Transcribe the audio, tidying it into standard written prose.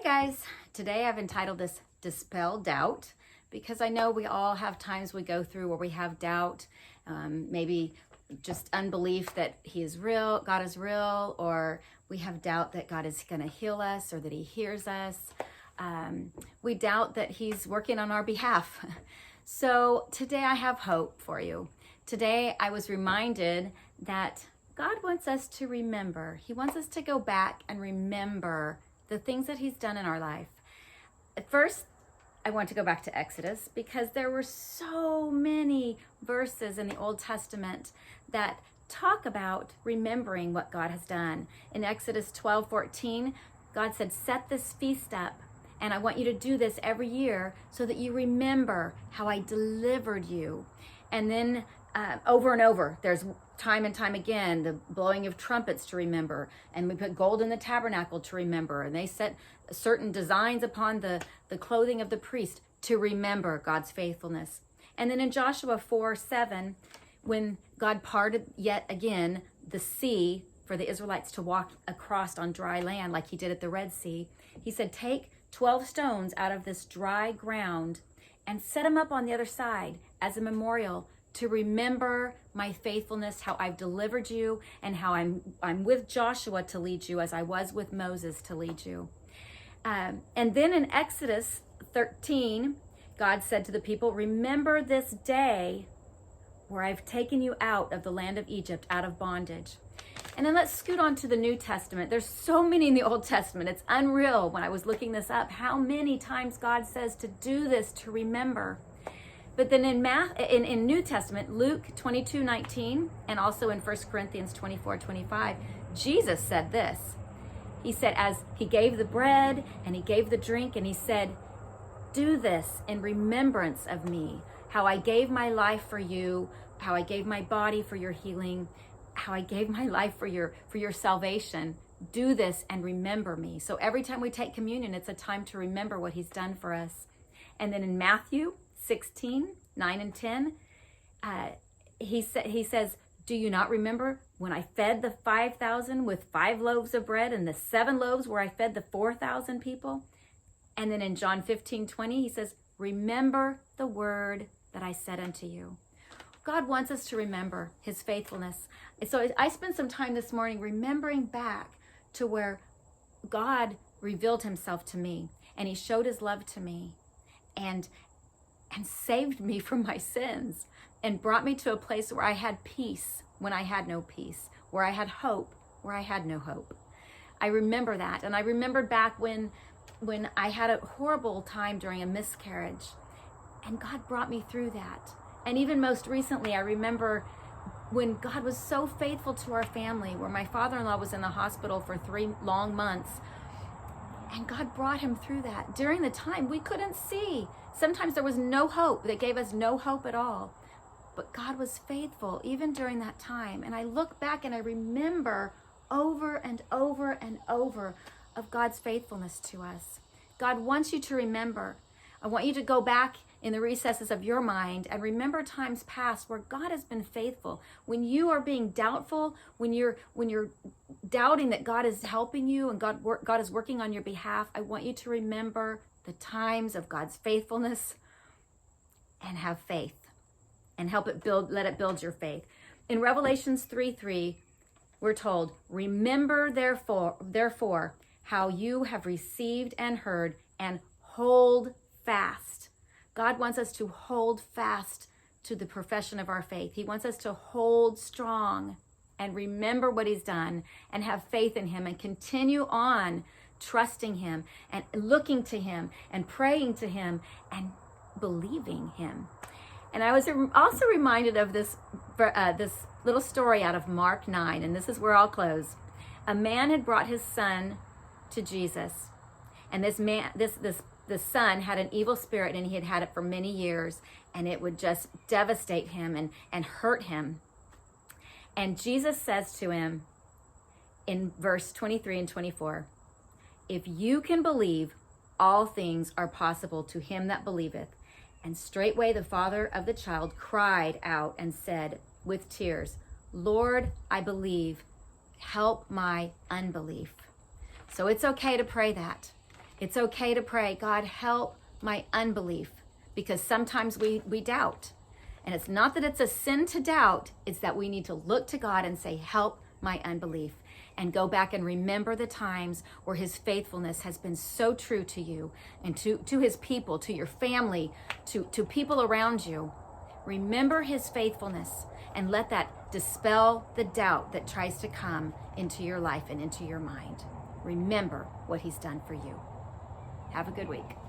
Hey guys, today I've entitled this Dispel Doubt because I know we all have times we go through where we have doubt, maybe just unbelief that He is real, God is real, or we have doubt that God is going to heal us or that He hears us. We doubt that He's working on our behalf. So today I have hope for you. Today I was reminded that God wants us to remember. He wants us to go back and remember the things that He's done in our life. At first, I want to go back to Exodus because there were so many verses in the Old Testament that talk about remembering what God has done. In Exodus 12:14, God said, set this feast up, and I want you to do this every year so that you remember how I delivered you. And then over and over, there's time and time again, the blowing of trumpets to remember, and we put gold in the tabernacle to remember, and they set certain designs upon the clothing of the priest to remember God's faithfulness. And then in Joshua 4:7, when God parted yet again the sea for the Israelites to walk across on dry land like He did at the Red Sea, He said, take 12 stones out of this dry ground and set them up on the other side as a memorial to remember my faithfulness, how I've delivered you, and how I'm with Joshua to lead you as I was with Moses to lead you. And then in Exodus 13, God said to the people, remember this day where I've taken you out of the land of Egypt, out of bondage. And then let's scoot on to the New Testament. There's so many in the Old Testament. It's unreal when I was looking this up, how many times God says to do this, to remember. But then in New Testament, Luke 22:19, and also in 1 Corinthians 24:25, Jesus said this. He said, as He gave the bread and He gave the drink, and He said, do this in remembrance of me, how I gave my life for you, how I gave my body for your healing, how I gave my life for your salvation. Do this and remember me. So every time we take communion, it's a time to remember what He's done for us. And then in Matthew 16:9 and 10, he says, do you not remember when I fed the 5,000 with 5 loaves of bread and the 7 loaves where I fed the 4,000 people? And then in John 15:20, He says, remember the word that I said unto you. God wants us to remember His faithfulness. So I spent some time this morning remembering back to where God revealed Himself to me, and He showed His love to me, and saved me from my sins, and brought me to a place where I had peace when I had no peace, where I had hope where I had no hope. I remember that, and I remembered back when I had a horrible time during a miscarriage, and God brought me through that. And even most recently, I remember when God was so faithful to our family, where my father-in-law was in the hospital for 3 long months, and God brought him through that. During the time, we couldn't see. Sometimes there was no hope. They gave us no hope at all. But God was faithful even during that time. And I look back and I remember over and over and over of God's faithfulness to us. God wants you to remember. I want you to go back in the recesses of your mind and remember times past where God has been faithful. When you are being doubtful, when you're doubting that God is helping you and God is working on your behalf, I want you to remember the times of God's faithfulness and have faith and let it build your faith. In Revelations 3:3, we're told, remember therefore how you have received and heard, and hold fast. God wants us to hold fast to the profession of our faith. He wants us to hold strong and remember what He's done and have faith in Him and continue on trusting Him and looking to Him and praying to Him and believing Him. And I was also reminded of this little story out of Mark 9, and this is where I'll close. A man had brought his son to Jesus, and this son had an evil spirit, and he had had it for many years, and it would just devastate him and hurt him. And Jesus says to him in verse 23 and 24, if you can believe, all things are possible to him that believeth. And straightway the father of the child cried out and said with tears, Lord, I believe, help my unbelief. So it's okay to pray that. It's okay to pray, God, help my unbelief, because sometimes we doubt. And it's not that it's a sin to doubt, it's that we need to look to God and say, help my unbelief, and go back and remember the times where his faithfulness has been so true to you and to his people, to your family, to people around you. Remember his faithfulness and let that dispel the doubt that tries to come into your life and into your mind. Remember what he's done for you. Have a good week.